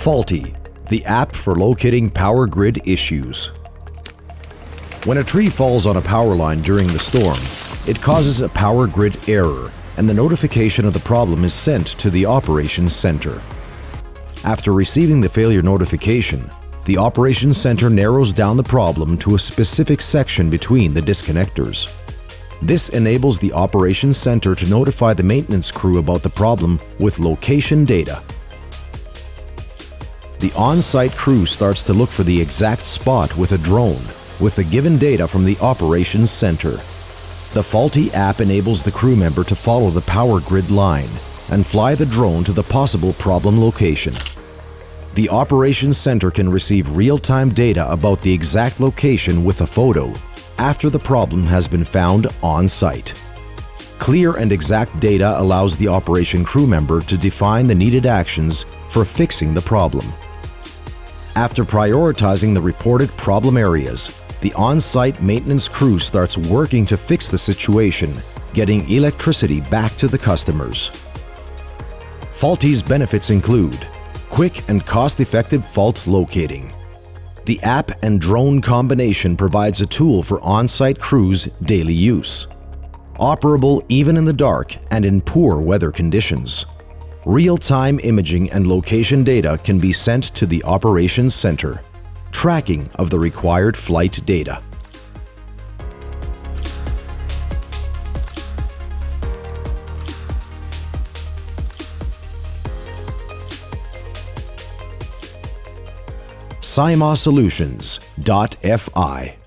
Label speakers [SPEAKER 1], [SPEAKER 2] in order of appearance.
[SPEAKER 1] Faultti, the app for locating power grid issues. When a tree falls on a power line during the storm, it causes a power grid error, and the notification of the problem is sent to the operations center. After receiving the failure notification, the operations center narrows down the problem to a specific section between the disconnectors. This enables the operations center to notify the maintenance crew about the problem with location data. The on-site crew starts to look for the exact spot with a drone, with the given data from the operations center. The Faultti app enables the crew member to follow the power grid line and fly the drone to the possible problem location. The operations center can receive real-time data about the exact location with a photo after the problem has been found on-site. Clear and exact data allows the operation crew member to define the needed actions for fixing the problem. After prioritizing the reported problem areas, the on-site maintenance crew starts working to fix the situation, getting electricity back to the customers. Faultti's benefits include quick and cost-effective fault locating. The app and drone combination provides a tool for on-site crews' daily use. Operable even in the dark and in poor weather conditions. Real-time imaging and location data can be sent to the operations center. Tracking of the required flight data. SIMASolutions.fi